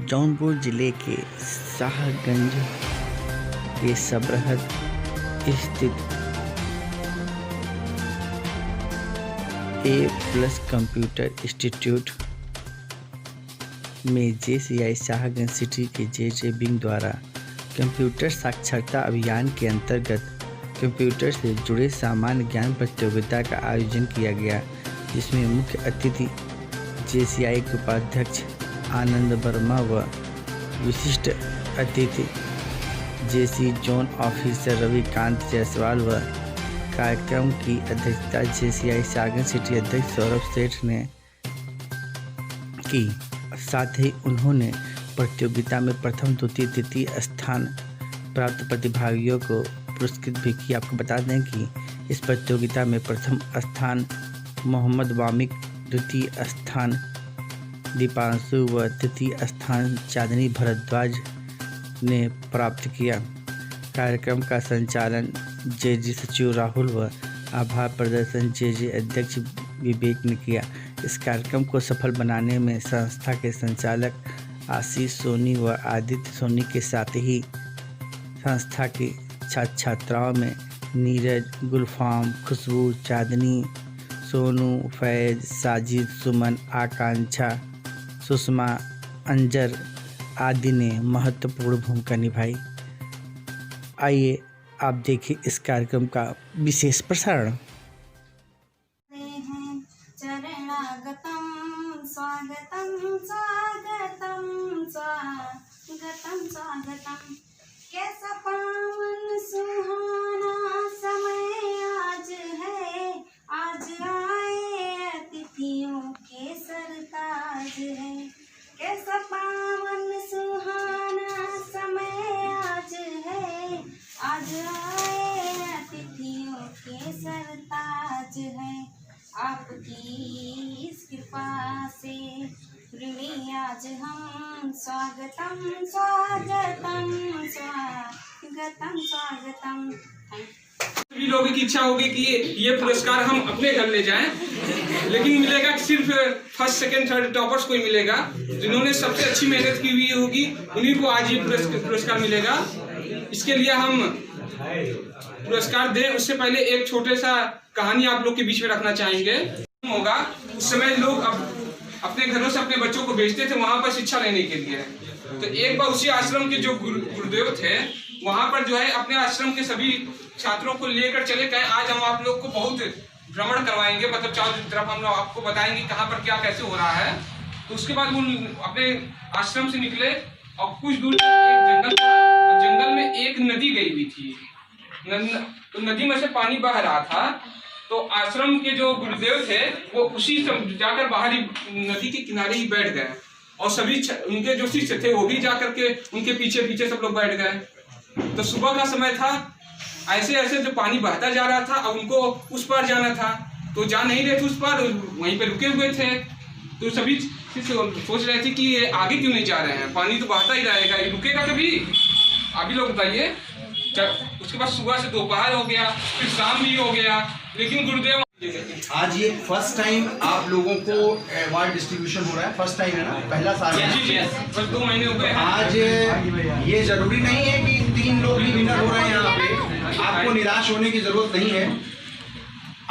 जौनपुर जिले के शाहगंज के सबरहद स्थित A+ कंप्यूटर इंस्टीट्यूट में JCI शाहगंज सिटी के JJ विंग द्वारा कंप्यूटर साक्षरता अभियान के अंतर्गत कंप्यूटर से जुड़े सामान्य ज्ञान प्रतियोगिता का आयोजन किया गया, जिसमें मुख्य अतिथि JCI के उपाध्यक्ष आनंद वर्मा व विशिष्ट अतिथि JC zone officer Ravikant Jaiswal व कार्यक्रम की अध्यक्षता JCI शाहगंज सिटी अध्यक्ष सौरभ सेठ ने की। साथ ही उन्होंने प्रतियोगिता में प्रथम, द्वितीय, तृतीय स्थान प्राप्त प्रतिभागियों को पुरस्कृत भी किया। आपको बता दें कि इस प्रतियोगिता में प्रथम स्थान मोहम्मद वामिक, द्वितीय स्थान दीपांशु व तृतीय स्थान चांदनी भारद्वाज ने प्राप्त किया। कार्यक्रम का संचालन JG सचिव राहुल व आभार प्रदर्शन JJ अध्यक्ष विवेक ने किया। इस कार्यक्रम को सफल बनाने में संस्था के संचालक आशीष सोनी व आदित्य सोनी के साथ ही संस्था के छात्र छात्राओं में नीरज, गुलफाम, खुशबू, चांदनी, सोनू, फैज, साजिद, सुमन, आकांक्षा, सुषमा, अंजर आदि ने महत्वपूर्ण भूमिका निभाई। आइए आप देखिए इस कार्यक्रम का विशेष प्रसारण। स्वागतम स्वागतम स्वागतम स्वागतम। कैसा पावन सुहाना समय आज है, आज आए अतिथियों के सरताज है। कैसा पावन सुहाना समय आज है, आज आए अतिथियों के सरताज है। आपकी इस कृपा से ऋणी आज हम, स्वागतम स्वागतम स्वागतम स्वागतम। सभी लोगों की इच्छा होगी कि ये पुरस्कार हम अपने घर ले जाएं, लेकिन मिलेगा सिर्फ फर्स्ट, सेकंड, थर्ड टॉपर्स को ही मिलेगा। जिन्होंने सबसे अच्छी मेहनत की हुई होगी उन्हीं को आज ये पुरस्कार मिलेगा। इसके लिए हम पुरस्कार दें उससे पहले एक छोटे सा कहानी आप लोग के बीच में रखना चाहेंगे। होगा उस समय लोग अपने घरों से अपने बच्चों को भेजते थे वहां पर शिक्षा लेने के लिए। तो एक बार उसी आश्रम के जो गुरुदेव थे वहां पर जो है अपने आश्रम के सभी छात्रों को लेकर चले गए। आज हम आप लोग को बहुत भ्रमण करवाएंगे, मतलब चारों तरफ हम लोग आपको बताएंगे कहाँ पर क्या कैसे हो रहा है। तो उसके बाद वो अपने आश्रम से निकले और कुछ दूर एक जंगल था और जंगल में एक नदी गई हुई थी। तो नदी में से पानी बह रहा था। तो आश्रम के जो गुरुदेव थे वो उसी जाकर बाहरी नदी के किनारे ही बैठ गए और सभी उनके जो शिष्य थे वो भी जाकर के उनके पीछे पीछे सब लोग बैठ गए। तो सुबह का समय था, ऐसे ऐसे जो पानी बहता जा रहा था अब उनको उस पार जाना था, तो जा नहीं रहे थे उस पार, वहीं पे रुके हुए थे। तो सभी सोच रहे थे कि ये आगे क्यों नहीं जा रहे हैं, पानी तो बहता ही रहेगा, ये रुकेगा कभी। अभी लोग बताइए। उसके बाद सुबह से दोपहर हो गया, फिर शाम भी हो गया, लेकिन गुरुदेव आज ये फर्स्ट टाइम आप लोगों को अवार्ड डिस्ट्रीब्यूशन हो रहा है। फर्स्ट टाइम है ना, पहला साल है। जी, बस 2 महीने हो गए। आज ये जरूरी नहीं है कि 3 लोग ही विनर हो रहे हैं यहाँ पे। आपको निराश होने की जरूरत नहीं है।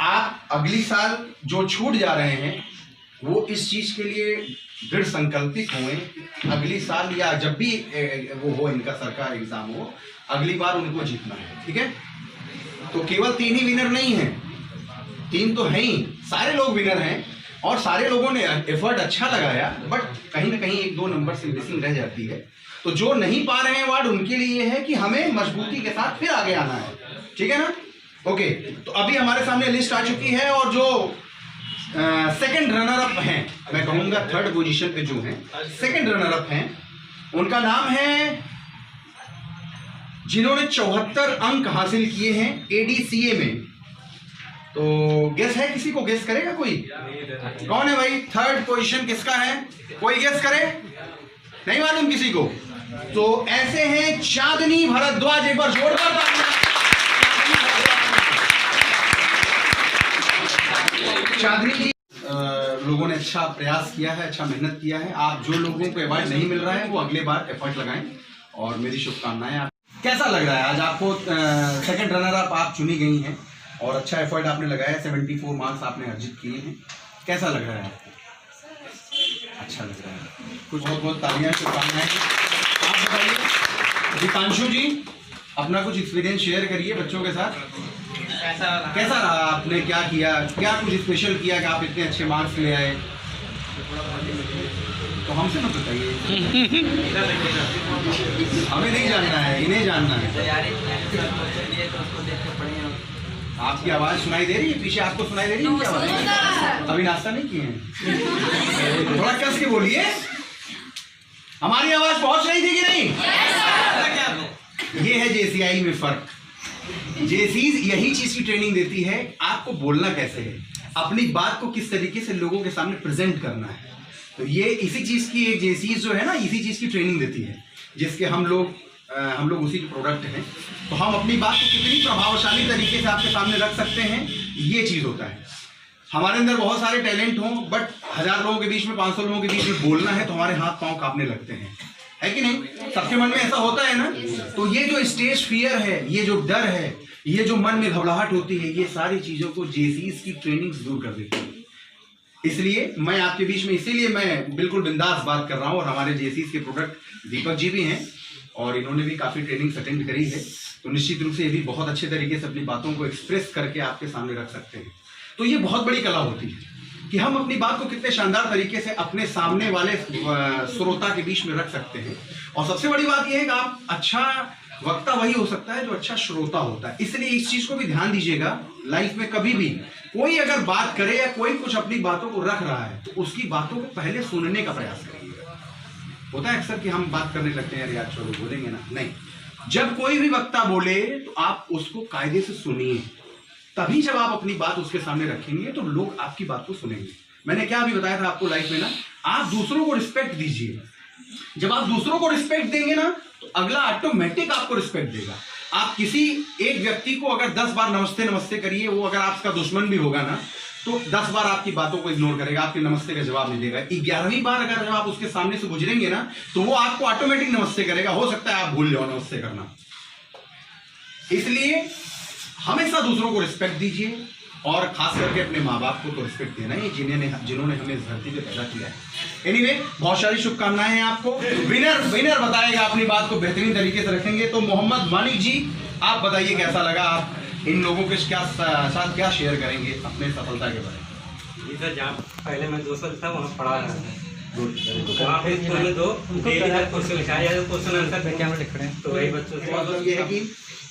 आप अगली साल जो छूट जा रहे हैं वो इस चीज के लिए दृढ़ संकल्पित हुए। अगली साल या जब भी वो हो, इनका सरकार एग्जाम हो, अगली बार उनको जीतना है। ठीक है, तो केवल 3 ही विनर नहीं है, 3 तो है ही, सारे लोग विनर हैं और सारे लोगों ने एफर्ट अच्छा लगाया, बट कहीं ना कहीं 1-2 नंबर से मिसिंग रह जाती है। तो जो नहीं पा रहे हैं अवार्ड उनके लिए है कि हमें मजबूती के साथ फिर आगे आना है। ठीक है ना? ओके, तो अभी हमारे सामने लिस्ट आ चुकी है और जो सेकंड रनर अप हैं, मैं कहूंगा थर्ड पोजीशन पे जो हैं सेकंड रनर अप हैं, उनका नाम है जिन्होंने 74 अंक हासिल किए हैं ADCA में। तो गेस है, किसी को गेस करेगा कोई? कौन है भाई? थर्ड पोजीशन किसका है? कोई गेस करे? नहीं मालूम किसी को? तो ऐसे हैं चांदनी भारद्वाज। एक बार जोरदार तालियां। चांदनी जी लोगों ने अच्छा प्रयास किया है, अच्छा मेहनत किया है। आप जो लोगों को अवार्ड नहीं मिल रहा है वो अगले बार एफर्ट लगाएं और मेरी शुभकामनाएं। आप कैसा लग रहा है आज आपको? सेकंड रनर अप आप चुनी गई हैं और अच्छा एफर्ट आपने लगाया, 74 मार्क्स आपने अर्जित किए हैं। कैसा लग रहा है आपको? अच्छा लग रहा है, कुछ बहुत बहुत तालियां, शुभकामनाएं। आप बताइए दीपांशु जी, अपना कुछ एक्सपीरियंस शेयर करिए बच्चों के साथ। कैसा रहा? आपने क्या किया, क्या कुछ स्पेशल किया कि आप इतने अच्छे मार्क्स ले आए? तो हमसे मत बताइए, हमें नहीं जानना है, इन्हें जानना है। आपकी आवाज़ सुनाई दे रही है पीछे? आपको सुनाई दे रही है क्या आवाज़? अभी नाश्ता नहीं किए हैं? थोड़ा कस के बोलिए, हमारी आवाज़ पहुंच रही थी कि नहीं? ये है JCI में फर्क। JCs यही चीज की ट्रेनिंग देती है, आपको बोलना कैसे है, अपनी बात को किस तरीके से लोगों के सामने प्रेजेंट करना है। तो ये इसी चीज की एक JCs जो है ना, इसी चीज की ट्रेनिंग देती है, जिसके हम लोग उसी के प्रोडक्ट हैं। तो हम अपनी बात को कितनी प्रभावशाली तरीके से आपके सामने रख सकते हैं, ये चीज होता है। हमारे अंदर बहुत सारे टैलेंट हों, बट 1000 लोगों के बीच में, 500 लोगों के बीच में बोलना है तो हमारे हाथ पांव कांपने लगते हैं, है कि नहीं? सबके मन में ऐसा होता है ना। तो ये जो स्टेज फियर है, ये जो डर है, ये जो मन में घबराहट होती है, ये सारी चीजों को JCs की ट्रेनिंग दूर कर देती है। इसलिए मैं आपके बीच में, इसीलिए मैं बिल्कुल बिंदास बात कर रहा हूँ। और हमारे JCs के प्रोडक्ट दीपक जी भी हैं और इन्होंने भी काफ़ी ट्रेनिंग अटेंड करी है, तो निश्चित रूप से ये भी बहुत अच्छे तरीके से अपनी बातों को एक्सप्रेस करके आपके सामने रख सकते हैं। तो ये बहुत बड़ी कला होती है कि हम अपनी बात को कितने शानदार तरीके से अपने सामने वाले श्रोता के बीच में रख सकते हैं। और सबसे बड़ी बात यह है कि आप अच्छा वक्ता वही हो सकता है जो अच्छा श्रोता होता है। इसलिए इस चीज को भी ध्यान दीजिएगा, लाइफ में कभी भी कोई अगर बात करे या कोई कुछ अपनी बातों को रख रहा है तो उसकी बातों को पहले सुनने का प्रयास करिएगा। होता है अक्सर कि हम बात करने लगते हैं, यार छोड़ो बोलेंगे ना, नहीं। जब कोई भी वक्ता बोले तो आप उसको कायदे से सुनिए, तभी जब आप अपनी बात उसके सामने रखेंगे तो लोग आपकी बात को सुनेंगे। मैंने क्या अभी बताया था आपको लाइफ में ना, आप दूसरों को रिस्पेक्ट दीजिए। जब आप दूसरों को रिस्पेक्ट देंगे ना तो अगला ऑटोमेटिक आपको रिस्पेक्ट देगा। आप किसी एक व्यक्ति को अगर 10 बार नमस्ते नमस्ते करिए, वो अगर आपका दुश्मन भी होगा ना तो 10 बार आपकी बातों को इग्नोर करेगा, आपके नमस्ते का जवाब नहीं देगा। 11वीं बार अगर जब आप उसके सामने से गुजरेंगे ना तो वो आपको ऑटोमेटिक नमस्ते करेगा। हो सकता है आप भूल जाओ नमस्ते करना। इसलिए हमेशा दूसरों को रिस्पेक्ट दीजिए और खास करके अपने माँ बाप को तो रिस्पेक्ट देना है, जिन्होंने हमें इस धरती पे पैदा किया है। एनीवे, बहुत सारी शुभकामनाएं हैं आपको। विनर बताएगा, अपनी बात को बेहतरीन तरीके से रखेंगे। तो मोहम्मद मानिक जी, आप बताइए कैसा लगा, आप इन लोगों के साथ क्या शेयर करेंगे अपने सफलता के बारे में? जी सर, जहाँ पहले मैं 2 साल था वहाँ पढ़ा रहा था, वहाँ पे स्कूल में 2 क्वेश्चन आंसर लिख रहे हैं, तो वही बच्चों से मतलब ये है कि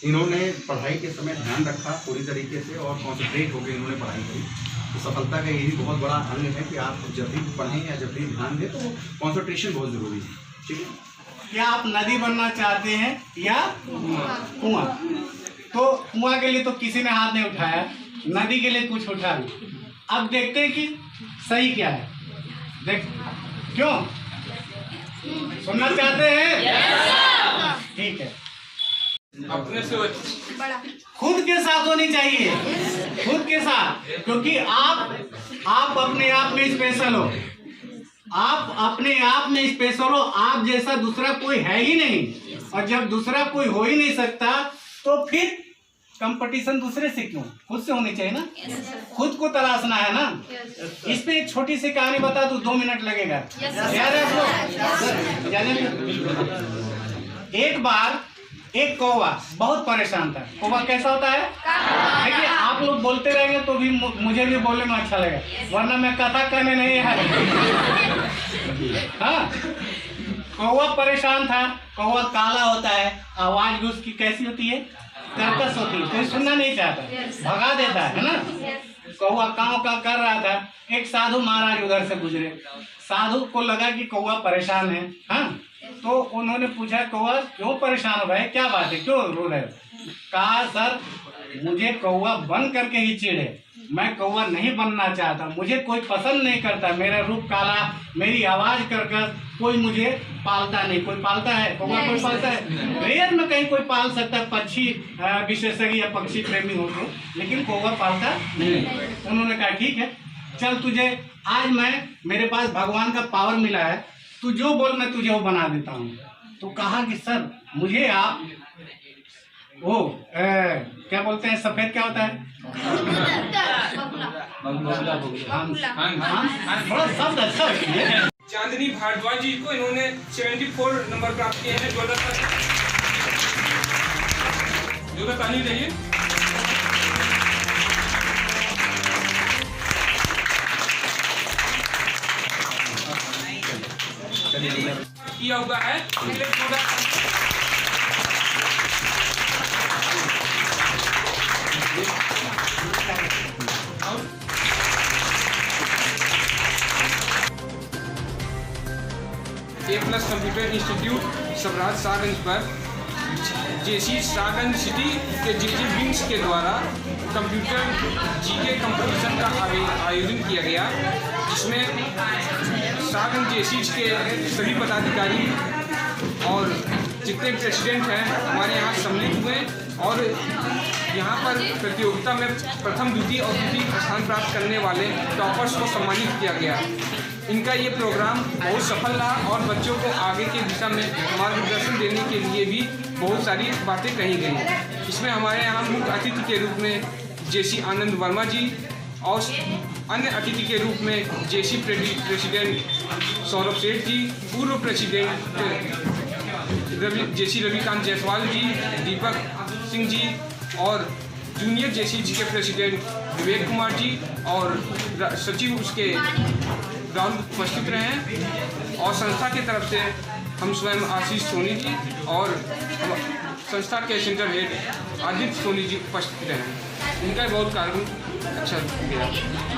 इन्होंने पढ़ाई के समय ध्यान रखा पूरी तरीके से और कॉन्सेंट्रेट होकर इन्होंने पढ़ाई करी। तो सफलता का यही बहुत बड़ा अंग है कि आप जब भी पढ़ें या जब भी ध्यान दें तो कॉन्सेंट्रेशन बहुत ज़रूरी है। ठीक है, क्या आप नदी बनना चाहते हैं या कुआं? तो कुआं के लिए तो किसी ने हाथ नहीं उठाया, नदी के लिए कुछ उठा ली। अब देखते हैं कि सही क्या है। देख, क्यों सुनना चाहते हैं? ठीक है, अपने से खुद के साथ होनी चाहिए, खुद के साथ, क्योंकि आप अपने आप में स्पेशल हो, आप अपने आप में स्पेशल हो। आप जैसा दूसरा कोई है ही नहीं, और जब दूसरा कोई हो ही नहीं सकता तो फिर कंपटीशन दूसरे से क्यों, खुद से होनी चाहिए ना। खुद को तलाशना है ना। इस पे एक छोटी सी कहानी बता दूं, 2 मिनट लगेगा। याद है आपको? एक बार एक कौवा बहुत परेशान था। कौवा कैसा होता है? देखिए, आप लोग बोलते रहेंगे तो भी मुझे भी बोलने में अच्छा लगेगा, वरना मैं कथा कहने नहीं आया। हाँ, कौवा परेशान था। कौवा काला होता है, आवाज भी उसकी कैसी होती है? कर्कश होती है, कोई सुनना नहीं चाहता, भगा देता है ना। कौवा काँव का कर रहा था। एक साधु महाराज उधर से गुजरे। साधु को लगा कि कौवा परेशान है। हाँ, तो उन्होंने पूछा, कौवा क्यों परेशान हो भाई, क्या बात है, क्यों रो रहे हो? कहा, सर मुझे कौवा बन करके ही चिढ़े, मैं कौवा नहीं बनना चाहता, मुझे कोई पसंद नहीं करता, मेरा रूप काला, मेरी आवाज कर्कश, कोई मुझे पालता नहीं। कोई पालता है कौवा? कोई पालता है? रेयर में कहीं कोई पाल सकता है, पक्षी विशेषज्ञ या पक्षी प्रेमी हो तो, लेकिन कौवा पालता नहीं। उन्होंने कहा ठीक है, चल तुझे आज मेरे पास भगवान का पावर मिला है, तू जो बोल मैं तुझे वो बना देता हूँ। तो कहा कि सर मुझे आप वो क्या बोलते हैं, सफेद क्या होता है, थोड़ा शब्द अच्छा है। चांदनी भारद्वाज जी को इन्होंने 74 नंबर प्राप्त किए हैं। जोरदार ताली रहिए। किया हुआ है A+ कंप्यूटर इंस्टीट्यूट सबराज सागंज पर जेसी सागंज सिटी के जेजे विंग्स के द्वारा कंप्यूटर जीके कंपटीशन का आयोजन किया गया, जिसमें सागंज जेसीज के सभी पदाधिकारी और जितने प्रेसिडेंट हैं हमारे यहाँ सम्मिलित हुए और यहाँ पर प्रतियोगिता में प्रथम, द्वितीय और तृतीय स्थान प्राप्त करने वाले टॉपर्स को सम्मानित किया गया। इनका ये प्रोग्राम बहुत सफल रहा और बच्चों को आगे की दिशा में मार्गदर्शन देने के लिए भी बहुत सारी बातें कही गई। इसमें हमारे यहाँ मुख्य अतिथि के रूप में जेसी आनंद वर्मा जी और अन्य अतिथि के रूप में जेसी प्रेसिडेंट सौरभ सेठ जी, पूर्व प्रेसिडेंट जेसी रविकांत जायसवाल जी, दीपक सिंह जी और जूनियर जेसी जी के प्रेसिडेंट विवेक कुमार जी और सचिव उसके राहुल उपस्थित रहे और संस्था की तरफ से हम स्वयं आशीष सोनी जी और संस्था के सेंटर हेड आदित्य सोनी जी उपस्थित रहे। इनका बहुत कार्य अच्छा किया।